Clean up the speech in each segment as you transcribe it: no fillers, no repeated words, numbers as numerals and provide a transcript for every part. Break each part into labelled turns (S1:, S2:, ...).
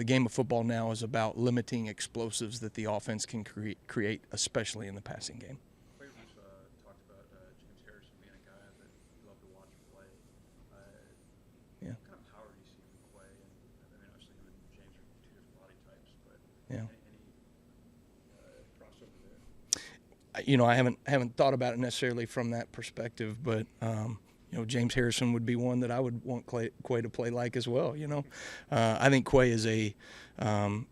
S1: the game of football now is about limiting explosives that the offense can create, especially in the passing game.
S2: Qua Russaw talked about James Harrison being a guy that you love to watch play.
S1: Yeah.
S2: What kind of power do you see with Quay? And I mean, obviously you and James are two different body types, but
S1: Yeah.
S2: any crossover there?
S1: I haven't thought about it necessarily from that perspective, but James Harrison would be one that I would want Quay to play like as well. I think Quay is on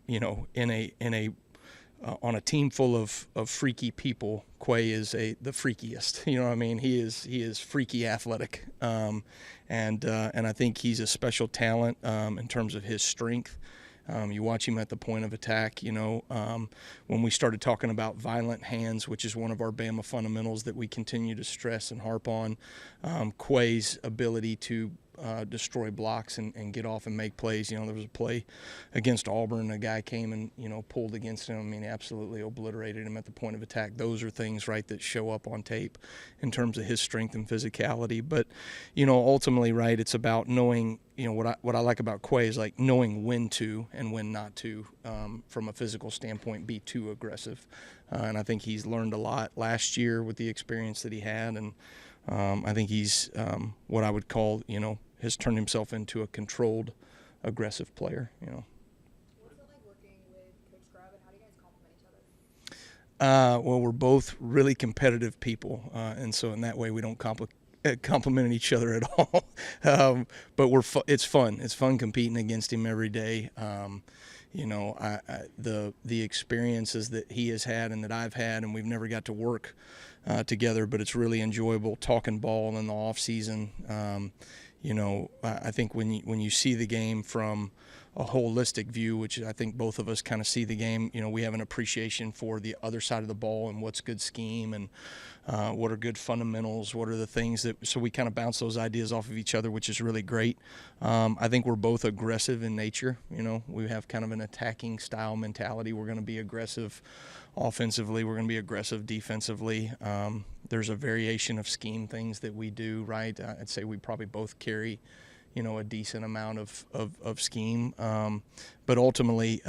S1: a team full of freaky people. Quay is the freakiest. You know what I mean? He is freaky athletic, and I think he's a special talent in terms of his strength. You watch him at the point of attack, when we started talking about violent hands, which is one of our Bama fundamentals that we continue to stress and harp on, Quay's ability to destroy blocks and get off and make plays. There was a play against Auburn. A guy came and, pulled against him. I mean, absolutely obliterated him at the point of attack. Those are things, right, that show up on tape in terms of his strength and physicality. But, ultimately, right, it's about knowing, what I like about Quay is like knowing when to and when not to, from a physical standpoint, be too aggressive. And I think he's learned a lot last year with the experience that he had. And I think he's what I would call, has turned himself into a controlled, aggressive player.
S3: What's it like working with Coach Grubb, and how do you guys complement each other?
S1: Well, we're both really competitive people, and so in that way we don't compliment each other at all. But it's fun. It's fun competing against him every day. The experiences that he has had and that I've had, and we've never got to work together, but it's really enjoyable talking ball in the off season. I think when you see the game from a holistic view, which I think both of us kind of see the game, we have an appreciation for the other side of the ball and what's good scheme and what are good fundamentals, what are the things so we kind of bounce those ideas off of each other, which is really great. I think we're both aggressive in nature. We have kind of an attacking style mentality. We're going to be aggressive offensively. We're going to be aggressive defensively. There's a variation of scheme things that we do, right? I'd say we probably both carry, a decent amount of scheme. But ultimately,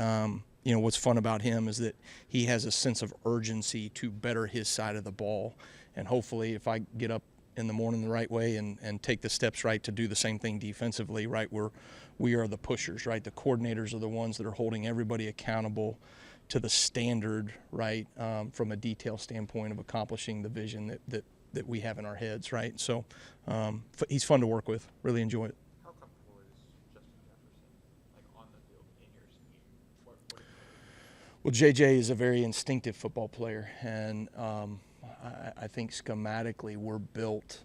S1: what's fun about him is that he has a sense of urgency to better his side of the ball. And hopefully if I get up in the morning the right way and take the steps right to do the same thing defensively, right, we are the pushers, right? The coordinators are the ones that are holding everybody accountable to the standard, right, from a detail standpoint of accomplishing the vision that we have in our heads, right? So he's fun to work with. Really enjoy it.
S2: How comfortable is Justin Jefferson, like on the field in your scheme?
S1: Well, JJ is a very instinctive football player, and I think schematically we're built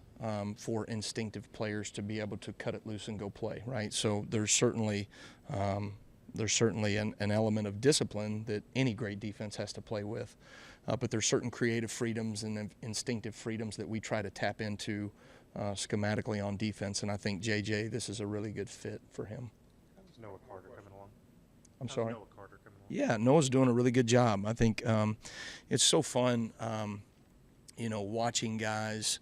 S1: for instinctive players to be able to cut it loose and go play, right? So there's certainly an element of discipline that any great defense has to play with, but there's certain creative freedoms and instinctive freedoms that we try to tap into schematically on defense, and I think JJ, this is a really good fit for him.
S2: How's Noah Carter coming along?
S1: I'm sorry?
S2: Noah Carter coming along?
S1: Yeah, Noah's doing a really good job. I think it's so fun, watching guys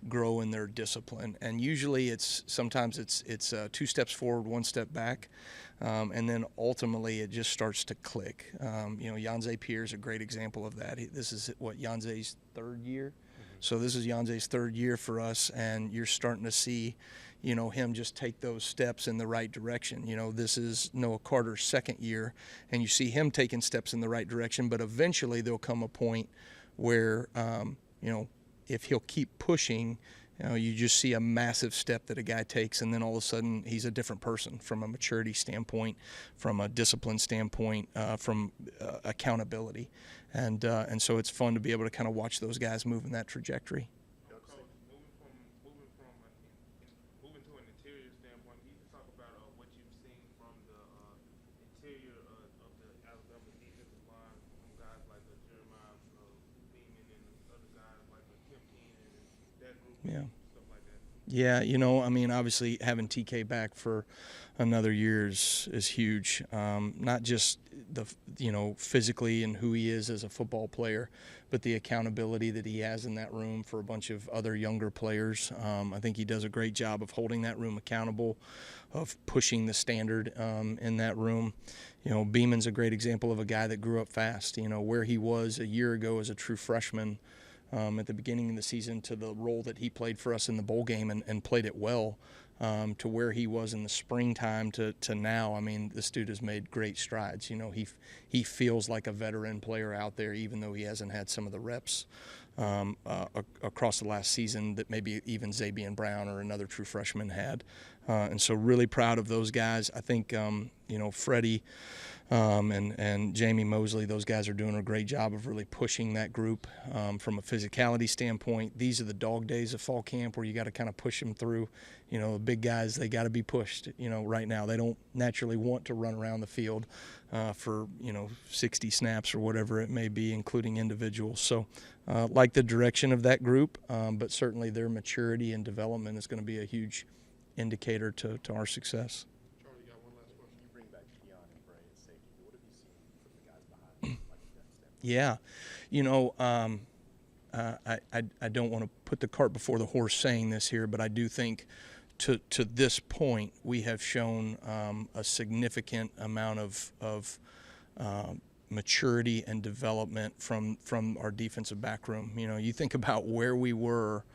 S1: grow in their discipline, and usually sometimes it's 2 steps forward, 1 step back, and then ultimately it just starts to click. Yanze Pierre is a great example of that. This is Yanze's 3rd year. So this is Yanze's 3rd year for us, and you're starting to see, him just take those steps in the right direction. This is Noah Carter's 2nd year, and you see him taking steps in the right direction, but eventually there'll come a point where, if he'll keep pushing, you just see a massive step that a guy takes, and then all of a sudden he's a different person from a maturity standpoint, from a discipline standpoint, from accountability. And so it's fun to be able to kind of watch those guys move in that trajectory.
S4: Moving to an interior standpoint, can you talk about what you've seen from the interior of the Alabama defensive line from guys like Jeremiah Beeman and other guys like Tim Keenan and that group,
S1: Yeah.
S4: stuff like that?
S1: Yeah, I mean, obviously having TK back for another year is huge. Not just physically and who he is as a football player, but the accountability that he has in that room for a bunch of other younger players. I think he does a great job of holding that room accountable, of pushing the standard in that room. Beeman's a great example of a guy that grew up fast. Where he was a year ago as a true freshman, at the beginning of the season, to the role that he played for us in the bowl game and played it well, to where he was in the springtime to now. I mean, this dude has made great strides. He feels like a veteran player out there, even though he hasn't had some of the reps across the last season that maybe even Zabian Brown or another true freshman had. And so really proud of those guys. I think, Freddie and Jamie Mosley, those guys are doing a great job of really pushing that group from a physicality standpoint. These are the dog days of fall camp where you got to kind of push them through. The big guys, they got to be pushed. Right now they don't naturally want to run around the field for 60 snaps or whatever it may be, including individuals. So like the direction of that group, but certainly their maturity and development is going to be a huge indicator to our success.
S4: Charlie, you got one last question?
S5: You bring back Keon and Bray as safety. What have you seen from the guys behind you, like that standpoint?
S1: Yeah, I don't want to put the cart before the horse saying this here, but I do think to this point we have shown a significant amount of maturity and development from our defensive back room. You think about where we were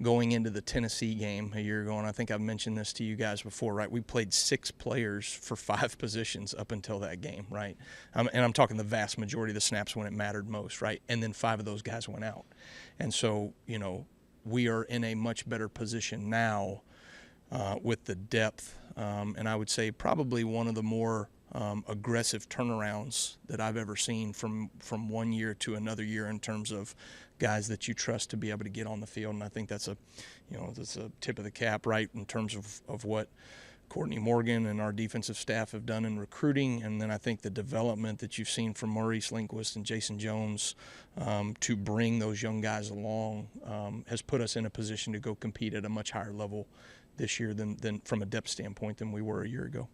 S1: going into the Tennessee game a year ago, and I think I've mentioned this to you guys before, right? We played 6 players for 5 positions up until that game, right? And I'm talking the vast majority of the snaps when it mattered most, right? And then 5 of those guys went out. And so, we are in a much better position now with the depth, and I would say probably one of the more aggressive turnarounds that I've ever seen from one year to another year in terms of guys that you trust to be able to get on the field. And I think that's a tip of the cap, right, in terms of what Courtney Morgan and our defensive staff have done in recruiting. And then I think the development that you've seen from Maurice Lindquist and Jason Jones to bring those young guys along has put us in a position to go compete at a much higher level this year than from a depth standpoint than we were a year ago.